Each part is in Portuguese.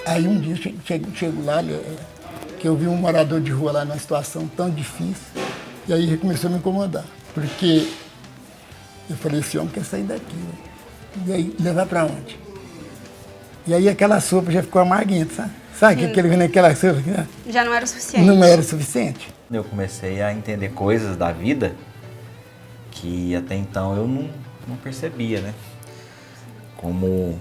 Aí um dia chego lá, que eu vi um morador de rua lá numa situação tão difícil, e aí ele começou a me incomodar, porque eu falei, esse homem quer sair daqui, né? E aí, levar pra onde? E aí aquela sopa já ficou amarguenta, sabe? Sabe que ele vem naquela sopa? Já não era o suficiente. Não era o suficiente. Eu comecei a entender coisas da vida que até então eu não percebia, né? Como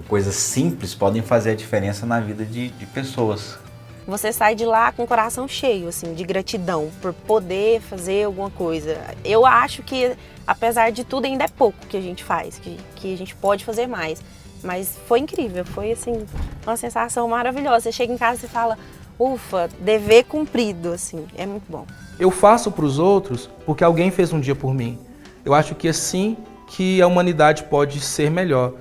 coisas simples podem fazer a diferença na vida de pessoas. Você sai de lá com o coração cheio, assim, de gratidão por poder fazer alguma coisa. Eu acho que, apesar de tudo, ainda é pouco que a gente faz, que a gente pode fazer mais. Mas foi incrível, foi, assim, uma sensação maravilhosa. Você chega em casa e fala, ufa, dever cumprido, assim, é muito bom. Eu faço para os outros porque alguém fez um dia por mim. Eu acho que assim que a humanidade pode ser melhor.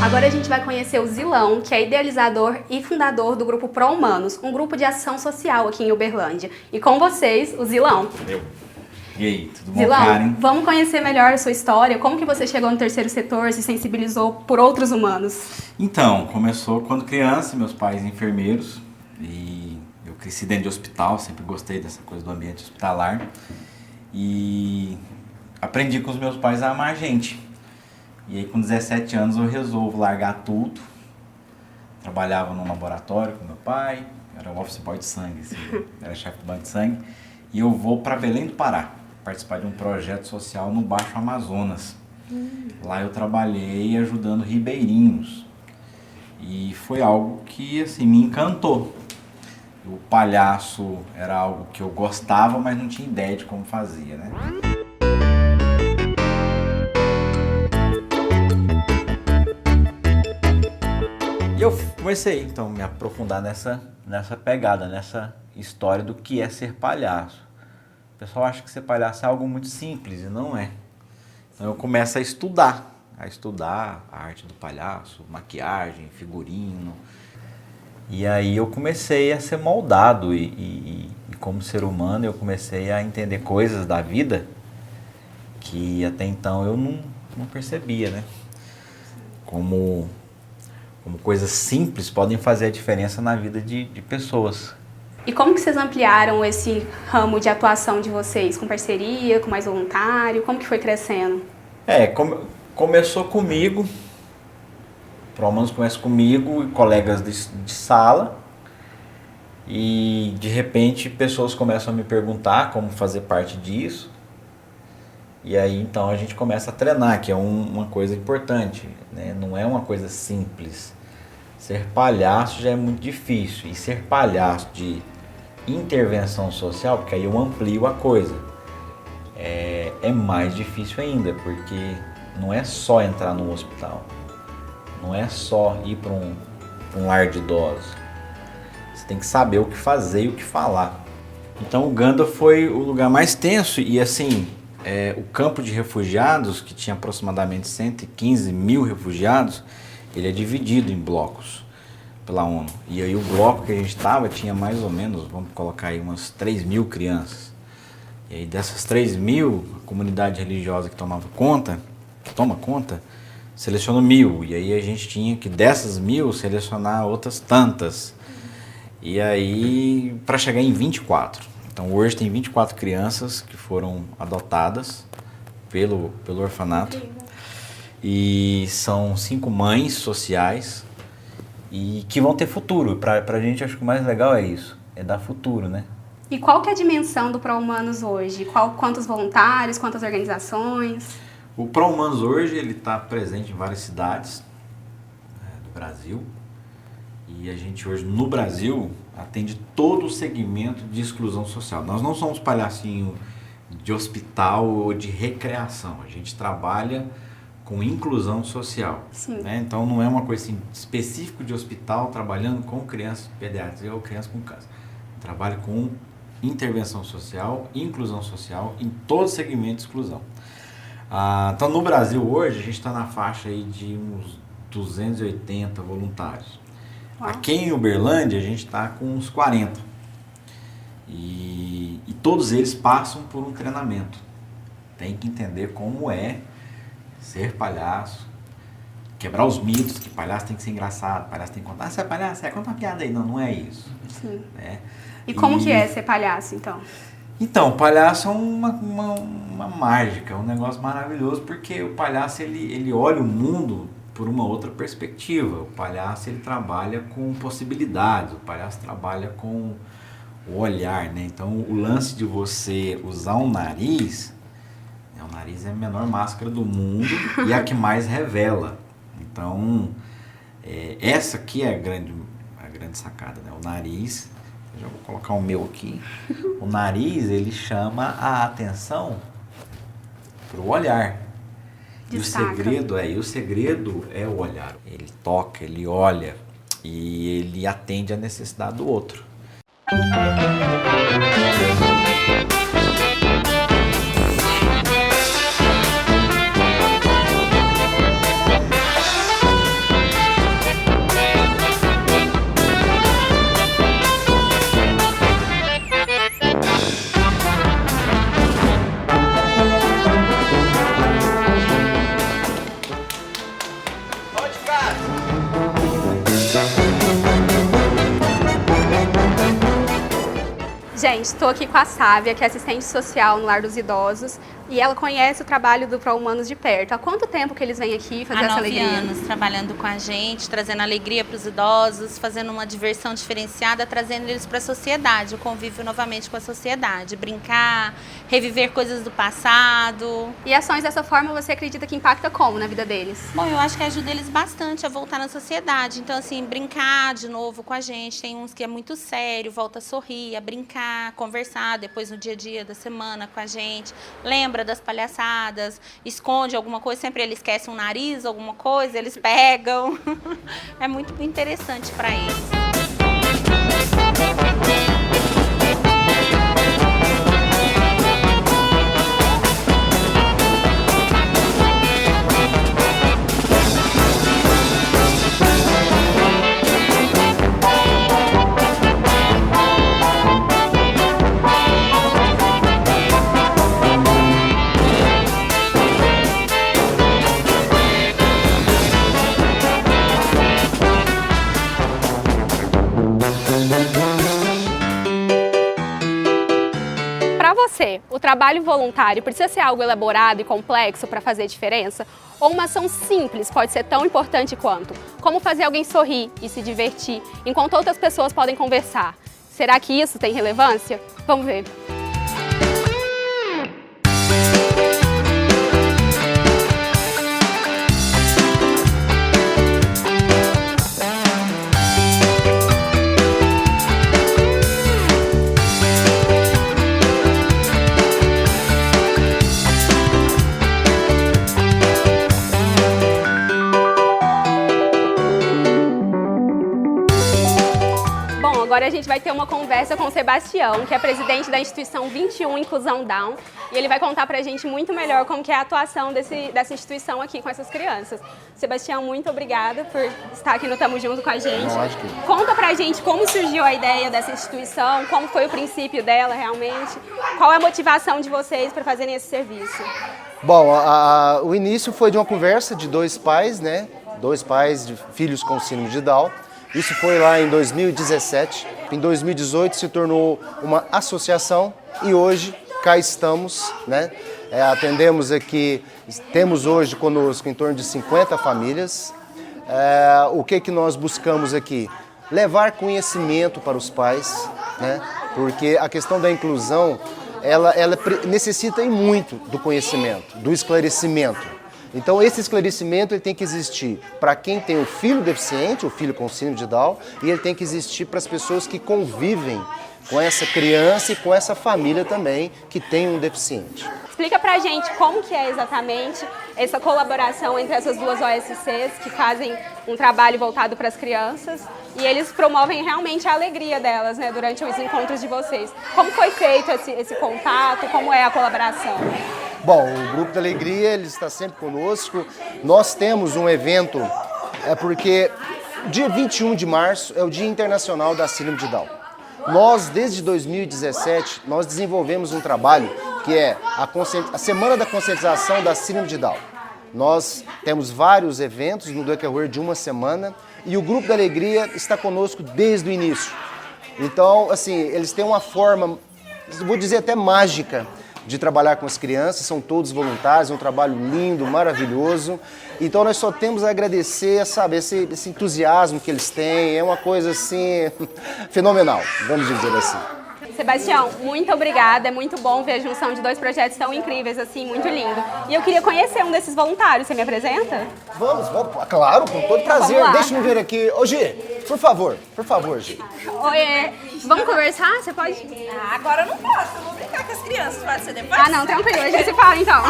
Agora a gente vai conhecer o Zilão, que é idealizador e fundador do grupo Pro Humanos, um grupo de ação social aqui em Uberlândia. E com vocês, o Zilão. E aí, tudo bom, Zilão, Karen? vamos conhecer melhor a sua história, como que você chegou no terceiro setor, se sensibilizou por outros humanos? Então, começou quando criança, meus pais enfermeiros, e eu cresci dentro de hospital, sempre gostei dessa coisa do ambiente hospitalar, e aprendi com os meus pais a amar a gente. E aí com 17 anos eu resolvo largar tudo. Trabalhava num laboratório com meu pai, era o office boy de sangue, assim, era chefe do banco de sangue. E eu vou para Belém do Pará, participar de um projeto social no Baixo Amazonas. Lá eu trabalhei ajudando ribeirinhos. E foi algo que assim, me encantou. O palhaço era algo que eu gostava, mas não tinha ideia de como fazia, né? E eu comecei, então, a me aprofundar nessa pegada, nessa história do que é ser palhaço. O pessoal acha que ser palhaço é algo muito simples, e não é. Então eu começo a estudar a arte do palhaço, maquiagem, figurino. E aí eu comecei a ser moldado e como ser humano eu comecei a entender coisas da vida que até então eu não percebia, né? Como coisas simples podem fazer a diferença na vida de pessoas. E como que vocês ampliaram esse ramo de atuação de vocês? Com parceria, com mais voluntário? Como que foi crescendo? Começou comigo, Pro Humanos começa comigo e colegas de sala. E de repente pessoas começam a me perguntar como fazer parte disso. E aí então a gente começa a treinar, que é uma coisa importante, né? Não é uma coisa simples. Ser palhaço já é muito difícil. E ser palhaço de intervenção social, porque aí eu amplio a coisa, é mais difícil ainda, porque não é só entrar no hospital, não é só ir para um lar de idosos. Você tem que saber o que fazer e o que falar. Então Uganda foi o lugar mais tenso e assim, o campo de refugiados, que tinha aproximadamente 115 mil refugiados, ele é dividido em blocos pela ONU. E aí o bloco que a gente estava tinha mais ou menos, vamos colocar aí, umas 3 mil crianças. E aí dessas 3 mil, a comunidade religiosa que toma conta, selecionou 1.000. E aí a gente tinha que dessas 1.000 selecionar outras tantas. E aí para chegar em 24. Então hoje tem 24 crianças que foram adotadas pelo orfanato. E são 5 mães sociais e que vão ter futuro. Pra gente, acho que o mais legal é isso, é dar futuro, né? E qual que é a dimensão do Pro Humanos hoje? Quantos voluntários, quantas organizações? O Pro Humanos hoje ele está presente em várias cidades do Brasil. E a gente hoje no Brasil atende todo o segmento de exclusão social. Nós não somos palhacinho de hospital ou de recreação. A gente trabalha com inclusão social. Né? Então não é uma coisa assim, específica de hospital trabalhando com crianças pediátricas ou crianças com câncer. Trabalho com intervenção social, inclusão social em todo segmento de exclusão. Então, no Brasil hoje, a gente está na faixa aí de uns 280 voluntários. Aqui em Uberlândia, a gente está com uns 40. E todos eles passam por um treinamento. Tem que entender como é ser palhaço, quebrar os mitos, que palhaço tem que ser engraçado, palhaço tem que contar. Você é palhaço? Conta uma piada aí. Não, não é isso. Sim. Né? E como que é ser palhaço, então? Então, o palhaço é uma mágica, um negócio maravilhoso, porque o palhaço ele olha o mundo por uma outra perspectiva. O palhaço ele trabalha com possibilidades, o palhaço trabalha com o olhar, né? Então, o lance de você usar um nariz, né? O nariz é a menor máscara do mundo e a que mais revela. Então, essa aqui é a grande sacada, né? O nariz, eu já vou colocar o meu aqui. O nariz, ele chama a atenção para o olhar. Destaca. E o segredo é o olhar. Ele toca, ele olha e ele atende à necessidade do outro. Gente, estou aqui com a Sávia, que é assistente social no Lar dos Idosos, e ela conhece o trabalho do ProHumanos de perto. Há quanto tempo que eles vêm aqui fazer essa alegria? Há 9 anos trabalhando com a gente, trazendo alegria para os idosos, fazendo uma diversão diferenciada, trazendo eles para a sociedade, o convívio novamente com a sociedade, brincar, reviver coisas do passado. E ações dessa forma você acredita que impacta como na vida deles? Bom, eu acho que ajuda eles bastante a voltar na sociedade. Então, assim, brincar de novo com a gente. Tem uns que é muito sério, volta a sorrir, a brincar, conversar depois no dia a dia da semana com a gente. Lembra das palhaçadas, esconde alguma coisa, sempre ele esquece um nariz, alguma coisa, eles pegam. É muito interessante para eles. O trabalho voluntário precisa ser algo elaborado e complexo para fazer diferença? Ou uma ação simples pode ser tão importante quanto? Como fazer alguém sorrir e se divertir, enquanto outras pessoas podem conversar? Será que isso tem relevância? Vamos ver. Agora a gente vai ter uma conversa com o Sebastião, que é presidente da instituição 21 Inclusão Down, e ele vai contar pra gente muito melhor como que é a atuação dessa instituição aqui com essas crianças. Sebastião, muito obrigada por estar aqui no Tamo Junto com a gente. Conta pra gente como surgiu a ideia dessa instituição, como foi o princípio dela realmente, qual é a motivação de vocês para fazerem esse serviço. Bom, o início foi de uma conversa de dois pais, né? Dois pais de filhos com síndrome de Down. Isso foi lá em 2017. Em 2018 se tornou uma associação e hoje cá estamos, né? Atendemos aqui, temos hoje conosco em torno de 50 famílias. O que nós buscamos aqui? Levar conhecimento para os pais, né? Porque a questão da inclusão, ela necessita muito do conhecimento, do esclarecimento. Então esse esclarecimento ele tem que existir para quem tem o filho deficiente, o filho com síndrome de Down, e ele tem que existir para as pessoas que convivem com essa criança e com essa família também que tem um deficiente. Explica pra gente como que é exatamente essa colaboração entre essas duas OSCs que fazem um trabalho voltado para as crianças e eles promovem realmente a alegria delas, né, durante os encontros de vocês. Como foi feito esse contato, como é a colaboração? Bom, o Grupo da Alegria ele está sempre conosco. Nós temos um evento, porque dia 21 de março é o Dia Internacional da Síndrome de Down. Nós, desde 2017, nós desenvolvemos um trabalho que é a Semana da Conscientização da Síndrome de Down. Nós temos vários eventos no decorrer de uma semana e o Grupo da Alegria está conosco desde o início. Então, assim, eles têm uma forma, vou dizer até mágica, de trabalhar com as crianças, são todos voluntários, é um trabalho lindo, maravilhoso. Então nós só temos a agradecer, sabe, esse entusiasmo que eles têm, é uma coisa assim, fenomenal, vamos dizer assim. Sebastião, muito obrigada, é muito bom ver a junção de dois projetos tão incríveis assim, muito lindo. E eu queria conhecer um desses voluntários, você me apresenta? Vamos, claro, com todo prazer. Vamos lá. Deixa-me ver aqui. Ô Gi, por favor, Gi. Oi, vamos conversar? Você pode? Agora eu não posso, eu vou brincar com as crianças, pode ser depois? Ah, não, tranquilo, a gente se fala então.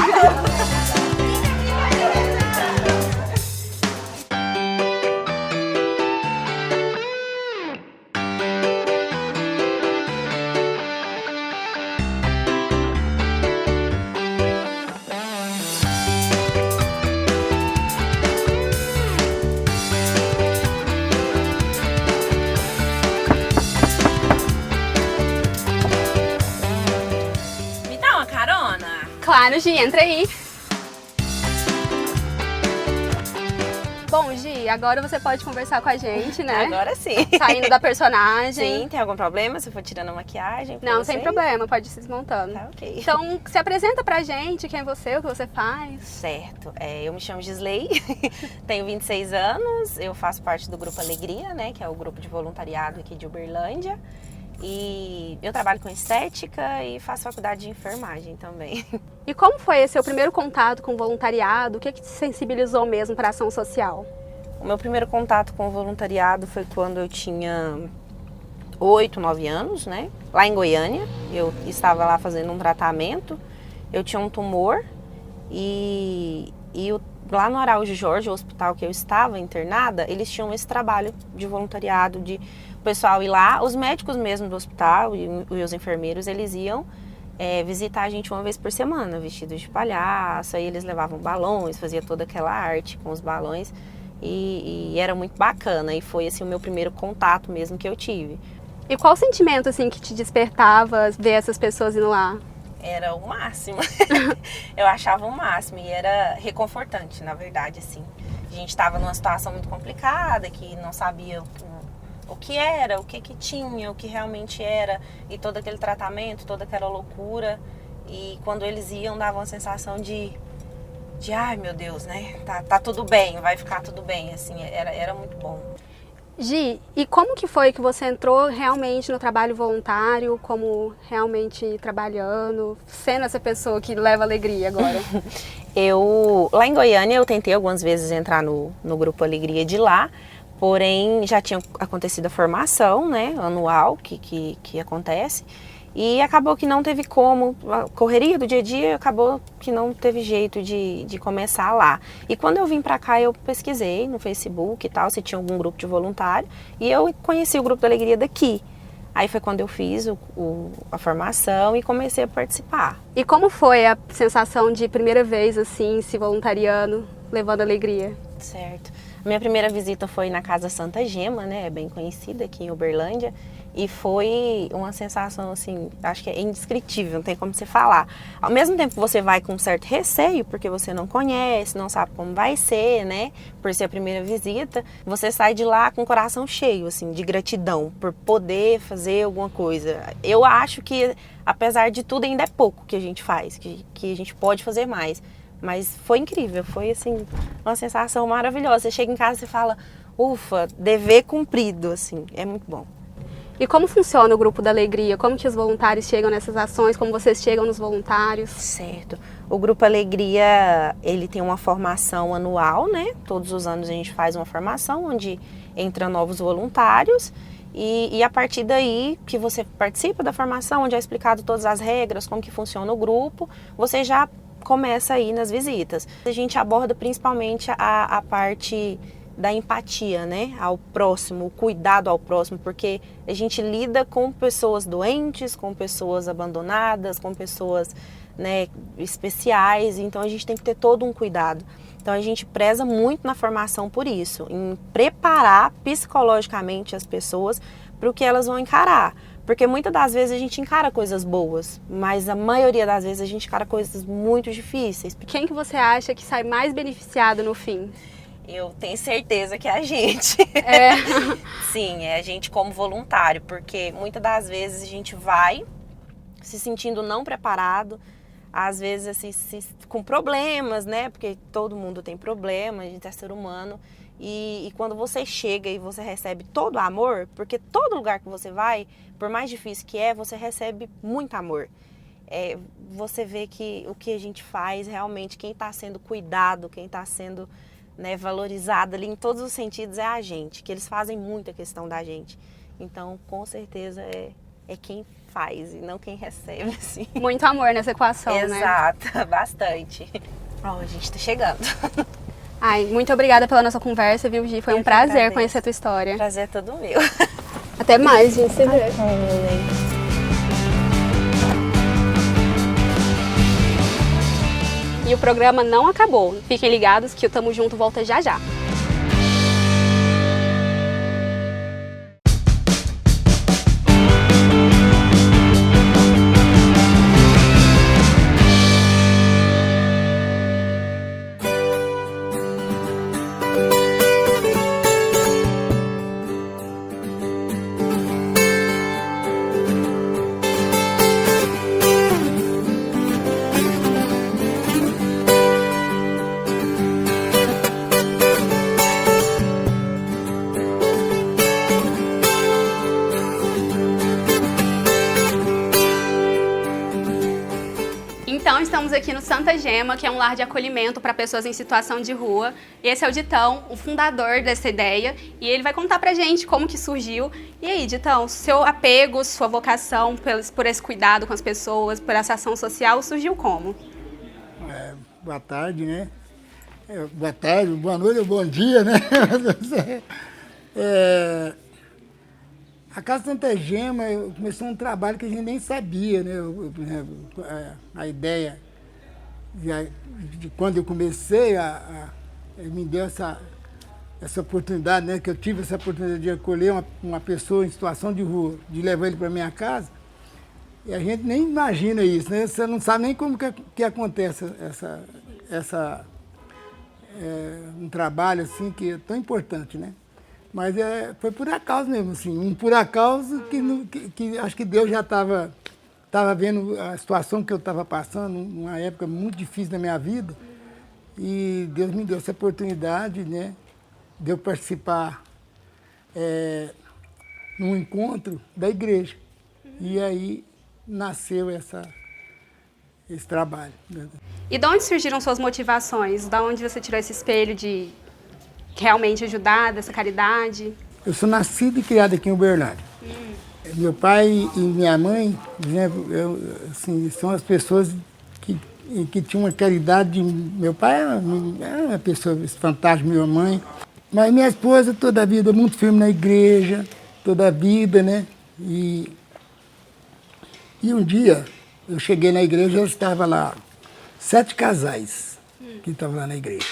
Me dá uma carona? Claro, Gi, entra aí. Bom, Gi, agora você pode conversar com a gente, né? Agora sim. Saindo da personagem. Sim, tem algum problema se eu for tirando a maquiagem? pra Não, sem vocês? problema, pode ir se desmontando. Tá, ok. Então, se apresenta pra gente, quem é você, o que você faz. Certo, eu me chamo Gisley, tenho 26 anos, eu faço parte do Grupo Alegria, né, que é o grupo de voluntariado aqui de Uberlândia. E eu trabalho com estética e faço faculdade de enfermagem também. E como foi esse seu primeiro contato com o voluntariado? O que te sensibilizou mesmo para a ação social? O meu primeiro contato com o voluntariado foi quando eu tinha 8, 9 anos, né? Lá em Goiânia, eu estava lá fazendo um tratamento, eu tinha um tumor lá no Araújo Jorge, o hospital que eu estava internada, eles tinham esse trabalho de voluntariado, de o pessoal ir lá, os médicos mesmo do hospital e os enfermeiros, eles iam visitar a gente uma vez por semana, vestidos de palhaço, aí eles levavam balões, fazia toda aquela arte com os balões e era muito bacana e foi assim o meu primeiro contato mesmo que eu tive. E qual o sentimento assim que te despertava ver essas pessoas indo lá? Era o máximo, eu achava o máximo e era reconfortante, na verdade, assim. A gente estava numa situação muito complicada, que não sabia o que era, o que tinha, o que realmente era, e todo aquele tratamento, toda aquela loucura. E quando eles iam, dava uma sensação de ai meu Deus, né? Tá tudo bem, vai ficar tudo bem, assim, era muito bom. Gi, e como que foi que você entrou realmente no trabalho voluntário, como realmente trabalhando, sendo essa pessoa que leva alegria agora? Lá em Goiânia, eu tentei algumas vezes entrar no Grupo Alegria de lá, porém já tinha acontecido a formação, né, anual que acontece, e acabou que não teve como, a correria do dia a dia, acabou que não teve jeito de começar lá. E quando eu vim pra cá, eu pesquisei no Facebook e tal, se tinha algum grupo de voluntário, e eu conheci o Grupo da Alegria daqui. Aí foi quando eu fiz a formação e comecei a participar. E como foi a sensação de primeira vez, assim, se voluntariando, levando alegria? Certo. A minha primeira visita foi na Casa Santa Gema, né, é bem conhecida aqui em Uberlândia, e foi uma sensação, assim, acho que é indescritível, não tem como você falar. Ao mesmo tempo que você vai com um certo receio, porque você não conhece, não sabe como vai ser, né, por ser a primeira visita, você sai de lá com o coração cheio, assim, de gratidão por poder fazer alguma coisa. Eu acho que, apesar de tudo, ainda é pouco que a gente faz, que a gente pode fazer mais. Mas foi incrível, foi assim, uma sensação maravilhosa. Você chega em casa e fala, ufa, dever cumprido, assim, é muito bom. E como funciona o Grupo da Alegria? Como que os voluntários chegam nessas ações? Como vocês chegam nos voluntários? Certo. O Grupo Alegria, ele tem uma formação anual, né? Todos os anos a gente faz uma formação onde entram novos voluntários e a partir daí que você participa da formação, onde é explicado todas as regras, como que funciona o grupo, você já começa aí nas visitas. A gente aborda principalmente a parte da empatia, né, ao próximo, o cuidado ao próximo, porque a gente lida com pessoas doentes, com pessoas abandonadas, com pessoas né, especiais, então a gente tem que ter todo um cuidado. Então a gente preza muito na formação por isso, em preparar psicologicamente as pessoas para o que elas vão encarar. Porque muitas das vezes a gente encara coisas boas, mas a maioria das vezes a gente encara coisas muito difíceis. Quem que você acha que sai mais beneficiado no fim? Eu tenho certeza que é a gente. É. Sim, é a gente como voluntário, porque muitas das vezes a gente vai se sentindo não preparado, às vezes assim, com problemas, né? Porque todo mundo tem problema, a gente é ser humano. E quando você chega e você recebe todo o amor, porque todo lugar que você vai, por mais difícil que é, você recebe muito amor. Você vê que o que a gente faz, realmente, quem está sendo cuidado, quem está sendo, né, valorizado ali em todos os sentidos é a gente, que eles fazem muita questão da gente. Então, com certeza, é quem faz e não quem recebe, assim. Muito amor nessa equação, né? Exato, bastante. Ó, a gente tá chegando. Ai, muito obrigada pela nossa conversa, viu, Gi? Foi um prazer conhecer a tua história. Prazer é todo meu. Até mais, gente. Se vê. E o programa não acabou. Fiquem ligados que o Tamo Junto volta já já. Então, estamos aqui no Santa Gema, que é um lar de acolhimento para pessoas em situação de rua. E esse é o Ditão, o fundador dessa ideia, e ele vai contar pra gente como que surgiu. E aí, Ditão, seu apego, sua vocação por esse cuidado com as pessoas, por essa ação social, surgiu como? Boa tarde, né? Boa tarde, boa noite, bom dia, né? A Casa Santa Gema começou um trabalho que a gente nem sabia, né? A ideia de quando eu comecei, me deu essa oportunidade, né? Que eu tive essa oportunidade de acolher uma pessoa em situação de rua, de levar ele para minha casa. E a gente nem imagina isso, né? Você não sabe nem como que acontece um trabalho assim que é tão importante, né? Mas foi por acaso mesmo, assim, um por acaso que acho que Deus já estava vendo a situação que eu estava passando, numa época muito difícil da minha vida, e Deus me deu essa oportunidade, né, de eu participar num encontro da igreja. E aí nasceu esse trabalho. E de onde surgiram suas motivações? De onde você tirou esse espelho de realmente ajudar, dessa caridade? Eu sou nascido e criado aqui em Uberlândia. Meu pai e minha mãe, né, assim, são as pessoas que tinham uma caridade. Meu pai era uma pessoa fantástica, minha mãe. Mas minha esposa, toda a vida, muito firme na igreja, toda a vida, né? E um dia, eu cheguei na igreja e estava lá 7 casais que estavam lá na igreja.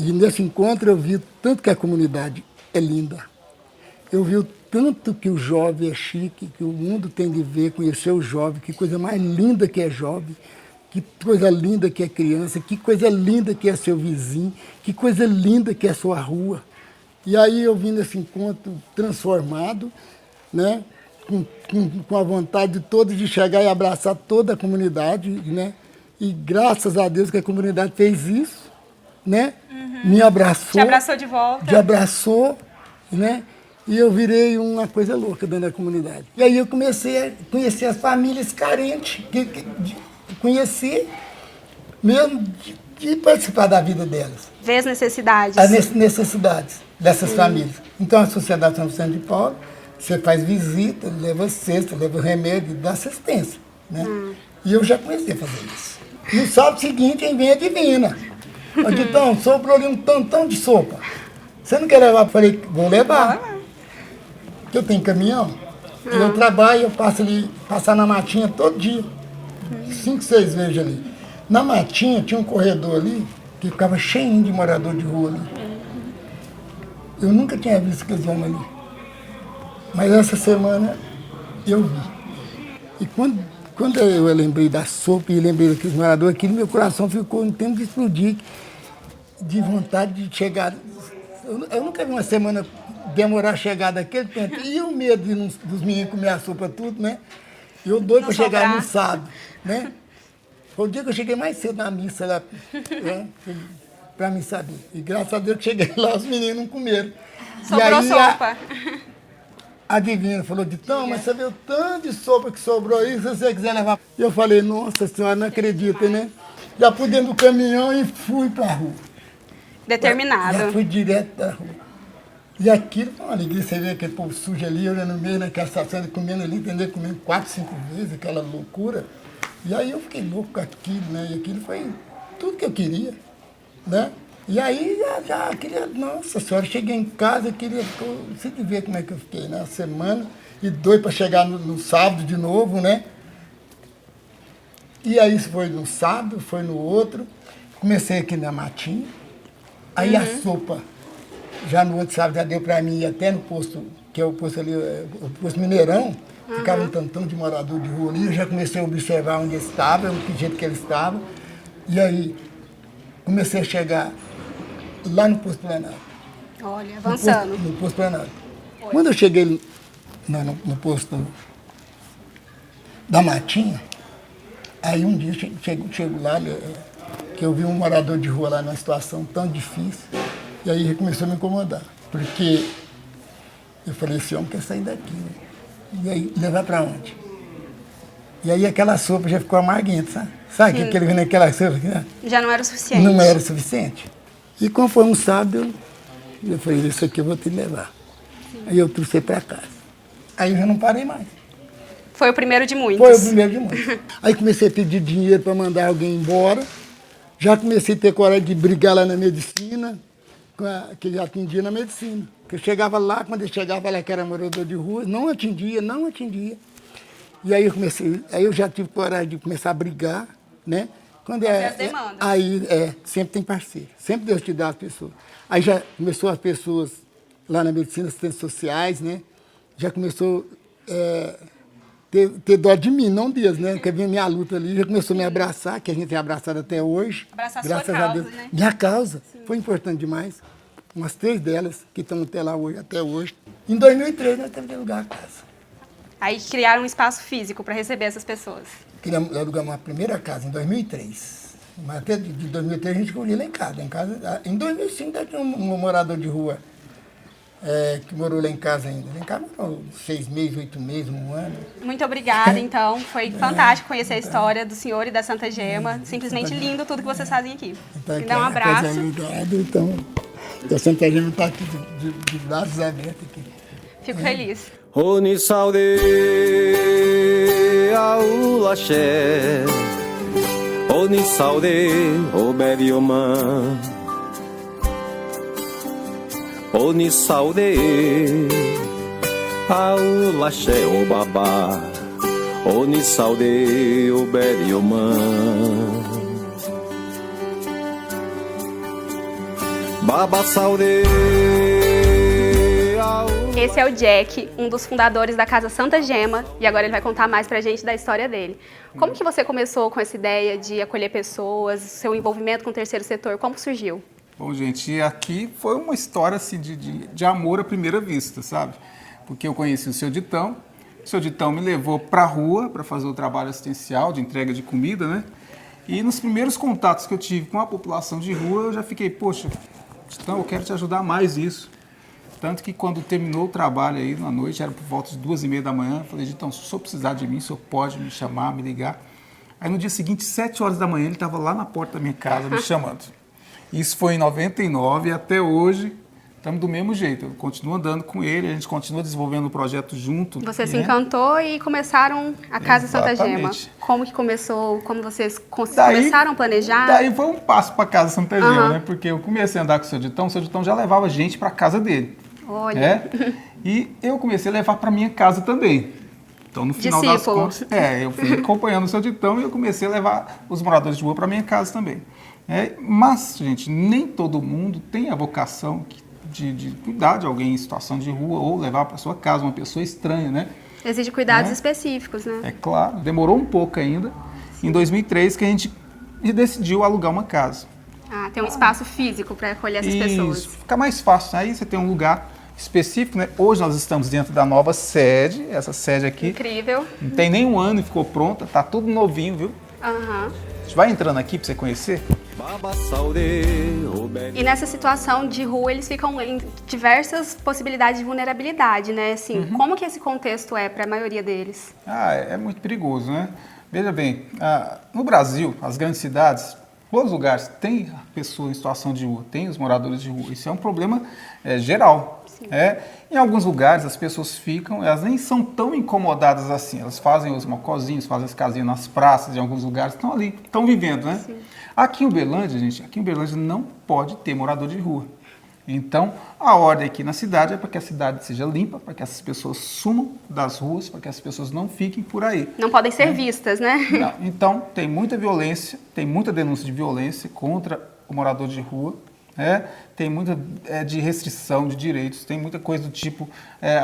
E nesse encontro eu vi o tanto que a comunidade é linda. Eu vi o tanto que o jovem é chique, que o mundo tem de ver, conhecer o jovem, que coisa mais linda que é jovem, que coisa linda que é criança, que coisa linda que é seu vizinho, que coisa linda que é sua rua. E aí eu vim nesse encontro transformado, né, com a vontade toda de chegar e abraçar toda a comunidade, né? E graças a Deus que a comunidade fez isso, né? Me abraçou. Te abraçou de volta. Me abraçou, né? E eu virei uma coisa louca dentro da comunidade. E aí eu comecei a conhecer as famílias carentes, conhecer mesmo de participar da vida delas. Ver as necessidades. As necessidades dessas famílias. Então a Sociedade São Vicente de Paulo, você faz visita, leva cesta, leva remédio, dá assistência, né? E eu já comecei a fazer isso. No sábado seguinte, quem vem é divina. Então, sobrou ali um tantão de sopa. Você não quer levar? Eu falei, vou levar. Porque eu tenho caminhão. Eu trabalho, eu passo ali, passar na matinha todo dia. 5, 6 vezes ali. Na Matinha tinha um corredor ali que ficava cheio de morador de rua ali. Eu nunca tinha visto aqueles homens ali. Mas essa semana eu vi. E quando eu lembrei da sopa e lembrei daqueles moradores, aquilo meu coração ficou em tempo de explodir, de vontade de chegar. Eu nunca vi uma semana demorar a chegar daquele tempo. E o medo dos meninos comer a sopa tudo, né? Eu doido para chegar no sábado, né? Foi o dia que eu cheguei mais cedo na missa lá, né? Para mim saber. E graças a Deus que cheguei lá, os meninos não comeram. Sobrou sopa. A divina falou, Ditão, mas você viu o tanto de sopa que sobrou aí, se você quiser levar. Eu falei, nossa senhora, não acredita, né? Já fui dentro do caminhão e fui para a rua. Determinado. Já fui direto da rua. E aquilo foi uma alegria, você vê aquele povo sujo ali, eu no meio, naquela estação, comendo ali, entendeu? Comendo 4, 5 vezes, aquela loucura. E aí eu fiquei louco com aquilo, né? E aquilo foi tudo que eu queria, né? E aí já queria, nossa senhora, cheguei em casa, queria, você ver como é que eu fiquei na semana, e doido para chegar no sábado de novo, né? E aí isso foi no sábado, foi no outro, comecei aqui na Matinha, aí a sopa, já no outro sábado já deu para mim ir até no posto, que é o posto ali, o posto Mineirão, ficava um tantão de morador de rua ali, eu já comecei a observar onde eles estavam, que jeito que eles estavam, e aí comecei a chegar lá no posto Planalto. Olha, avançando. No posto Planalto. Quando eu cheguei no posto da Matinha, aí um dia chego lá, que eu vi um morador de rua lá numa situação tão difícil, e aí ele começou a me incomodar, porque eu falei, esse homem quer sair daqui, né? E aí, levar para onde? E aí aquela sopa já ficou amarguenta, sabe? Sabe que ele vem naquela sopa? Né? Já não era o suficiente. Não era o suficiente. E como foi um sábado, eu falei, isso aqui eu vou te levar. Sim. Aí eu trouxe para casa. Aí eu já não parei mais. Foi o primeiro de muitos. Foi o primeiro de muitos. Aí comecei a pedir dinheiro para mandar alguém embora. Já comecei a ter coragem de brigar lá na medicina, que já atendia na medicina. Porque eu chegava lá, quando eu chegava lá que era morador de rua, não atendia. E aí eu já tive coragem de começar a brigar, né? Quando as demandas. Aí sempre tem parceiro, sempre Deus te dá as pessoas. Aí já começou as pessoas lá na medicina, assistentes sociais, né? Já começou ter dó de mim, não Deus, né? Porque vinha minha luta ali, já começou a me abraçar, que a gente tem abraçado até hoje. Abraçar graças sua a causa, Deus. né? Minha causa, foi importante demais. Umas 3 delas que estão até lá hoje, até hoje. Em 2003 nós temos que alugar a casa. Aí criaram um espaço físico para receber essas pessoas. Queríamos alugar uma primeira casa em 2003. Mas até de 2003 a gente escolhia lá em casa. Em 2005 tinha um morador de rua que morou lá em casa ainda. Lá em casa morou 6 meses, 8 meses, 1 ano. Muito obrigada, então. Foi fantástico conhecer a história do senhor e da Santa Gema. Simplesmente lindo tudo que vocês fazem aqui. Então, Me dá um abraço. Então, a Santa Gema está aqui de braços abertos aqui. Fico feliz. Oni saude aula xe Oni saude o berioma Oni saude aula xe o baba Oni saude o berioma Baba saude. Esse é o Jack, um dos fundadores da Casa Santa Gema, e agora ele vai contar mais pra gente da história dele. Como que você começou com essa ideia de acolher pessoas, seu envolvimento com o terceiro setor, como surgiu? Bom, gente, aqui foi uma história assim, de amor à primeira vista, sabe? Porque eu conheci o seu Ditão me levou pra rua para fazer o trabalho assistencial de entrega de comida, né? E nos primeiros contatos que eu tive com a população de rua, eu já fiquei, poxa, Ditão, eu quero te ajudar mais nisso. Tanto que quando terminou o trabalho aí na noite, era por volta de 2h30 da manhã, eu falei, Ditão, se o senhor precisar de mim, o senhor pode me chamar, me ligar. Aí no dia seguinte, 7 horas da manhã, ele estava lá na porta da minha casa me chamando. Isso foi em 99 e até hoje estamos do mesmo jeito. Eu continuo andando com ele, a gente continua desenvolvendo o projeto junto. Você se encantou e começaram a Casa Santa Gema. Exatamente. Como que começou? Como vocês começaram a planejar? Daí foi um passo para a Casa Santa Gema, né? Porque eu comecei a andar com o seu Ditão já levava gente para a casa dele. Olha. E eu comecei a levar para minha casa também. Então, no final das Discípulo. contas, eu fui acompanhando o seu Ditão e eu comecei a levar os moradores de rua para minha casa também. Mas, gente, nem todo mundo tem a vocação de cuidar de alguém em situação de rua ou levar para sua casa uma pessoa estranha, né? Exige cuidados específicos, né? É claro, demorou um pouco ainda. Em 2003 que a gente decidiu alugar uma casa. Ah, tem um espaço físico para acolher essas pessoas. Isso, fica mais fácil. Aí você tem um lugar específico, né? Hoje nós estamos dentro da nova sede, essa sede aqui. Incrível. Não tem nem um ano e ficou pronta, tá tudo novinho, viu? Aham. A gente vai entrando aqui para você conhecer. E nessa situação de rua, eles ficam em diversas possibilidades de vulnerabilidade, né? Assim, como que esse contexto é para a maioria deles? É muito perigoso, né? Veja bem, no Brasil, as grandes cidades, todos os lugares têm pessoas em situação de rua, tem os moradores de rua. Isso é um problema geral. Em alguns lugares as pessoas ficam, elas nem são tão incomodadas assim. Elas fazem os mocozinhos, fazem as casinhas nas praças, em alguns lugares, estão ali, estão vivendo, né? Sim. Aqui em Uberlândia, gente, não pode ter morador de rua. Então, a ordem aqui na cidade é para que a cidade seja limpa, para que essas pessoas sumam das ruas, para que as pessoas não fiquem por aí. Não podem ser vistas, né? Não. Então, tem muita violência, tem muita denúncia de violência contra o morador de rua, tem muita de restrição de direitos, tem muita coisa do tipo,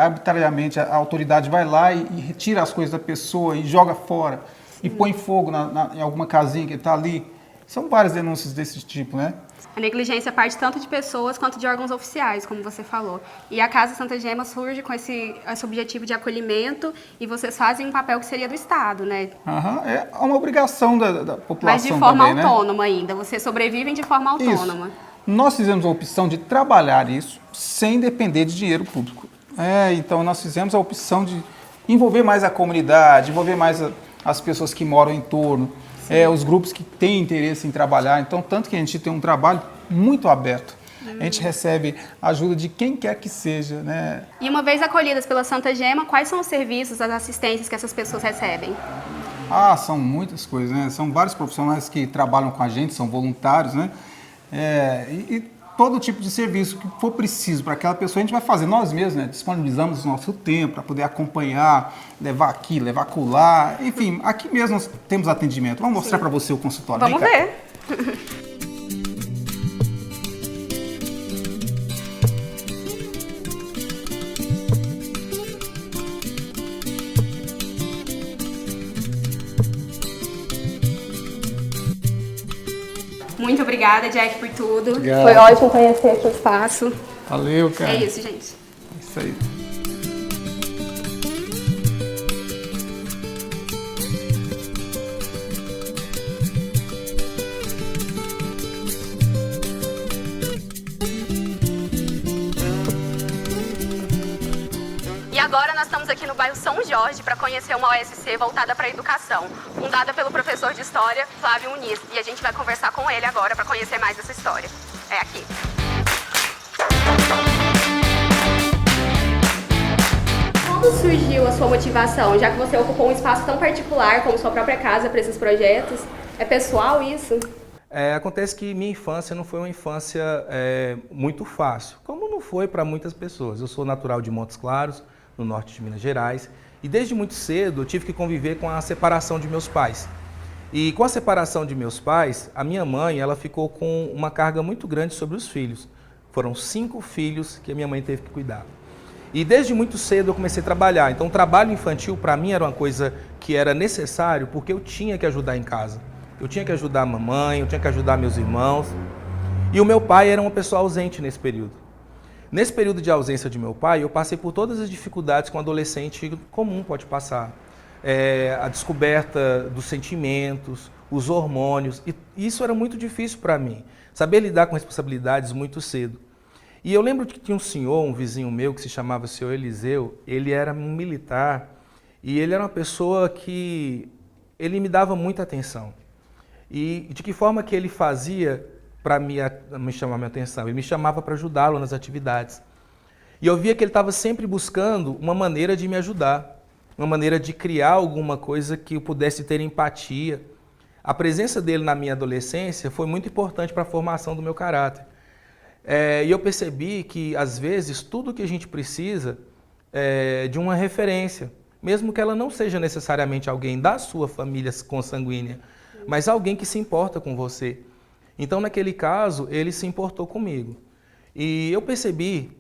arbitrariamente, a autoridade vai lá e retira as coisas da pessoa e joga fora, e põe fogo em alguma casinha que está ali. São várias denúncias desse tipo, né? A negligência parte tanto de pessoas quanto de órgãos oficiais, como você falou. E a Casa Santa Gema surge com esse objetivo de acolhimento e vocês fazem um papel que seria do Estado, né? É uma obrigação da população. Mas de forma também, autônoma ainda, vocês sobrevivem de forma autônoma. Isso. Nós fizemos a opção de trabalhar isso sem depender de dinheiro público. Então nós fizemos a opção de envolver mais a comunidade, envolver mais as pessoas que moram em torno. Os grupos que têm interesse em trabalhar. Então, tanto que a gente tem um trabalho muito aberto. A gente recebe ajuda de quem quer que seja, né? E uma vez acolhidas pela Santa Gema, quais são os serviços, as assistências que essas pessoas recebem? São muitas coisas, né? São vários profissionais que trabalham com a gente, são voluntários, né? E todo tipo de serviço que for preciso para aquela pessoa, a gente vai fazer nós mesmos, né? Disponibilizamos o nosso tempo para poder acompanhar, levar aqui, levar acolá. Enfim, aqui mesmo nós temos atendimento. Vamos mostrar para você o consultório. Vamos ver. Muito obrigada, Jack, por tudo. Obrigado. Foi ótimo conhecer aqui o espaço. Valeu, cara. É isso, gente. Isso aí. E agora nós estamos aqui no bairro São Jorge para conhecer uma OSC voltada para a educação, fundada pelo professor de História, Flávio Muniz. E a gente vai conversar com ele agora para conhecer mais essa história. É aqui. Como surgiu a sua motivação, já que você ocupou um espaço tão particular como sua própria casa para esses projetos? É pessoal isso? Acontece que minha infância não foi uma infância muito fácil, como não foi para muitas pessoas. Eu sou natural de Montes Claros, no norte de Minas Gerais, e desde muito cedo eu tive que conviver com a separação de meus pais. E com a separação de meus pais, a minha mãe ela ficou com uma carga muito grande sobre os filhos. Foram 5 filhos que a minha mãe teve que cuidar. E desde muito cedo eu comecei a trabalhar. Então o trabalho infantil para mim era uma coisa que era necessário porque eu tinha que ajudar em casa. Eu tinha que ajudar a mamãe, eu tinha que ajudar meus irmãos. E o meu pai era uma pessoa ausente nesse período. Nesse período de ausência de meu pai, eu passei por todas as dificuldades que um adolescente comum pode passar. A descoberta dos sentimentos, os hormônios, e isso era muito difícil para mim. Saber lidar com responsabilidades muito cedo. E eu lembro que tinha um senhor, um vizinho meu, que se chamava senhor Eliseu, ele era um militar, e ele era uma pessoa que ele me dava muita atenção. E de que forma que ele fazia para me chamar minha atenção? Ele me chamava para ajudá-lo nas atividades. E eu via que ele estava sempre buscando uma maneira de me ajudar, uma maneira de criar alguma coisa que eu pudesse ter empatia. A presença dele na minha adolescência foi muito importante para a formação do meu caráter. E eu percebi que, às vezes, tudo que a gente precisa é de uma referência. mesmo que ela não seja necessariamente alguém da sua família consanguínea, mas alguém que se importa com você. Então, naquele caso, ele se importou comigo. E eu percebi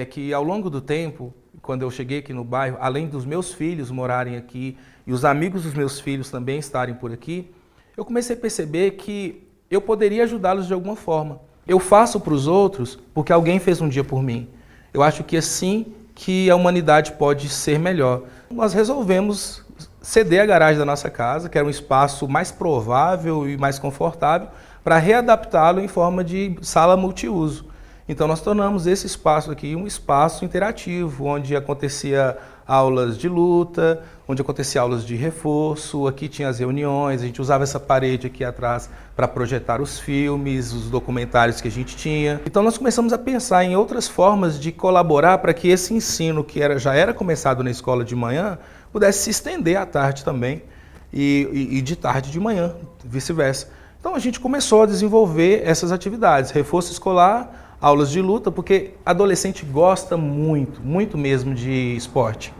que ao longo do tempo, quando eu cheguei aqui no bairro, além dos meus filhos morarem aqui e os amigos dos meus filhos também estarem por aqui, eu comecei a perceber que eu poderia ajudá-los de alguma forma. Eu faço para os outros porque alguém fez um dia por mim. Eu acho que assim que a humanidade pode ser melhor. Nós resolvemos ceder a garagem da nossa casa, que era um espaço mais provável e mais confortável, para readaptá-lo em forma de sala multiuso. Então nós tornamos esse espaço aqui um espaço interativo, onde acontecia aulas de luta, onde acontecia aulas de reforço, aqui tinha as reuniões, a gente usava essa parede aqui atrás para projetar os filmes, os documentários que a gente tinha. Então nós começamos a pensar em outras formas de colaborar para que esse ensino que já era começado na escola de manhã pudesse se estender à tarde também e de tarde de manhã, vice-versa. Então a gente começou a desenvolver essas atividades, reforço escolar, aulas de luta, porque adolescente gosta muito, muito mesmo de esporte.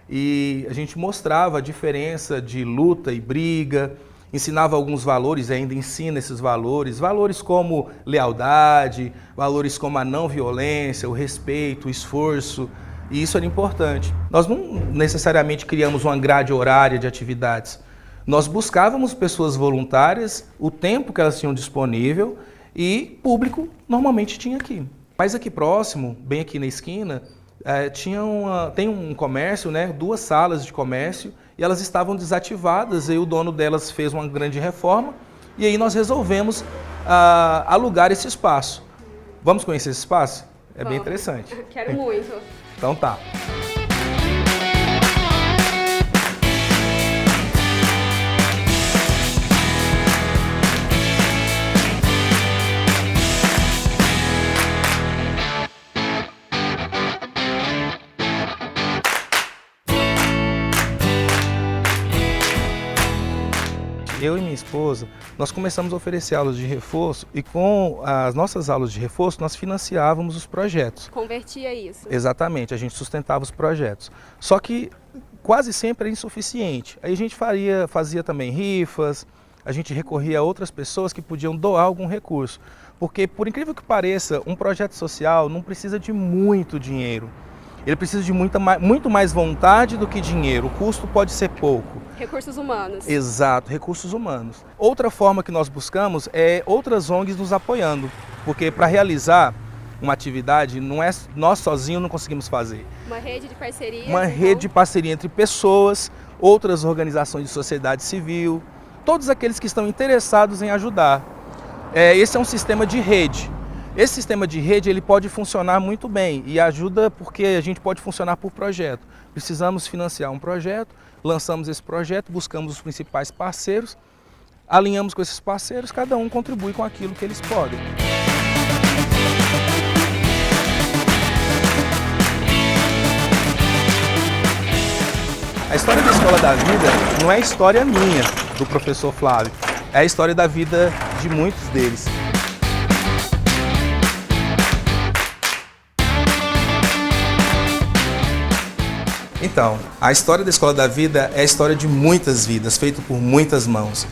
E a gente mostrava a diferença de luta e briga, ensinava alguns valores, ainda ensina esses valores, valores como lealdade, valores como a não violência, o respeito, o esforço, e isso era importante. Nós não necessariamente criamos uma grade horária de atividades, nós buscávamos pessoas voluntárias, o tempo que elas tinham disponível, e público normalmente tinha aqui. Mas aqui próximo, bem aqui na esquina, tem um comércio, né, 2 salas de comércio, e elas estavam desativadas, e o dono delas fez uma grande reforma, e aí nós resolvemos alugar esse espaço. Vamos conhecer esse espaço? É bem interessante. Quero muito. Então tá. Eu e minha esposa, nós começamos a oferecer aulas de reforço e com as nossas aulas de reforço nós financiávamos os projetos. Convertia isso. Exatamente, a gente sustentava os projetos. Só que quase sempre era insuficiente. Aí a gente fazia também rifas, a gente recorria a outras pessoas que podiam doar algum recurso. Porque, por incrível que pareça, um projeto social não precisa de muito dinheiro. Ele precisa de muito mais vontade do que dinheiro. O custo pode ser pouco. Recursos humanos. Exato, recursos humanos. Outra forma que nós buscamos é outras ONGs nos apoiando. Porque para realizar uma atividade, nós sozinhos não conseguimos fazer. Uma rede de parceria. Uma rede de parceria entre pessoas, outras organizações de sociedade civil, todos aqueles que estão interessados em ajudar. Esse é um sistema de rede. Esse sistema de rede ele pode funcionar muito bem e ajuda porque a gente pode funcionar por projeto. Precisamos financiar um projeto, lançamos esse projeto, buscamos os principais parceiros, alinhamos com esses parceiros, cada um contribui com aquilo que eles podem. A história da Escola da Vida não é a história minha, do professor Flávio, é a história da vida de muitos deles. Então, a história da Escola da Vida é a história de muitas vidas, feita por muitas mãos.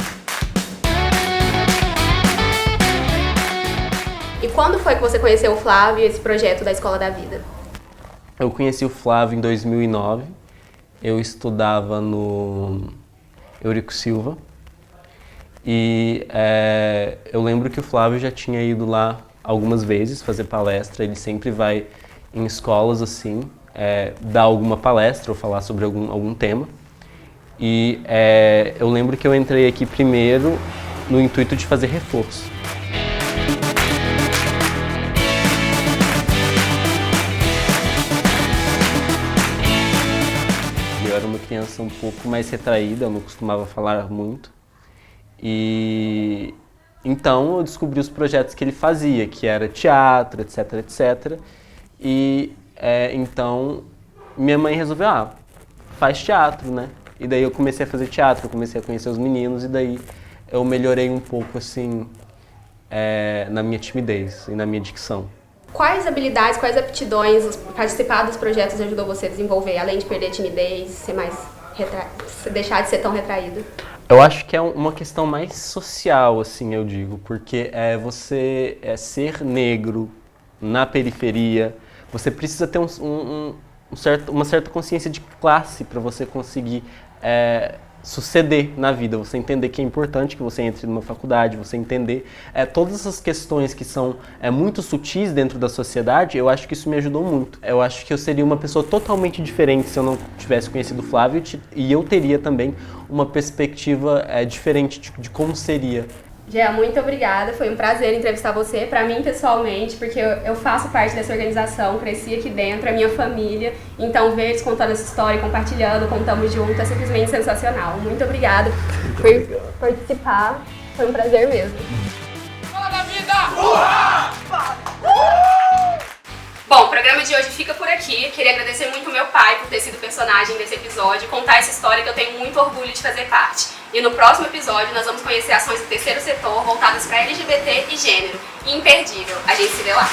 E quando foi que você conheceu o Flávio e esse projeto da Escola da Vida? Eu conheci o Flávio em 2009. Eu estudava no Eurico Silva. E eu lembro que o Flávio já tinha ido lá algumas vezes fazer palestra. Ele sempre vai em escolas assim, dar alguma palestra ou falar sobre algum tema. E eu lembro que eu entrei aqui primeiro no intuito de fazer reforço. Eu era uma criança um pouco mais retraída, eu não costumava falar muito. E então eu descobri os projetos que ele fazia, que era teatro, etc, etc. E então minha mãe resolveu, faz teatro, né? E daí eu comecei a fazer teatro, eu comecei a conhecer os meninos e daí eu melhorei um pouco assim na minha timidez e na minha dicção. Quais habilidades, quais aptidões participar dos projetos ajudou você a desenvolver, além de perder a timidez, ser mais deixar de ser tão retraído? Eu acho que é uma questão mais social, assim, eu digo, porque você ser negro na periferia, você precisa ter uma certa consciência de classe para você conseguir suceder na vida, você entender que é importante que você entre numa faculdade, você entender todas essas questões que são muito sutis dentro da sociedade. Eu acho que isso me ajudou muito. Eu acho que eu seria uma pessoa totalmente diferente se eu não tivesse conhecido o Flávio, e eu teria também uma perspectiva diferente de como seria. Gea, muito obrigada, foi um prazer entrevistar você, para mim pessoalmente, porque eu faço parte dessa organização, cresci aqui dentro, é minha família, então ver eles contando essa história, compartilhando, contamos junto, é simplesmente sensacional. Muito obrigada por participar, foi um prazer mesmo. Fala da vida! Urra! Bom, o programa de hoje fica por aqui. Queria agradecer muito ao meu pai por ter sido personagem desse episódio e contar essa história que eu tenho muito orgulho de fazer parte. E no próximo episódio nós vamos conhecer ações do terceiro setor voltadas para LGBT e gênero. Imperdível. A gente se vê lá.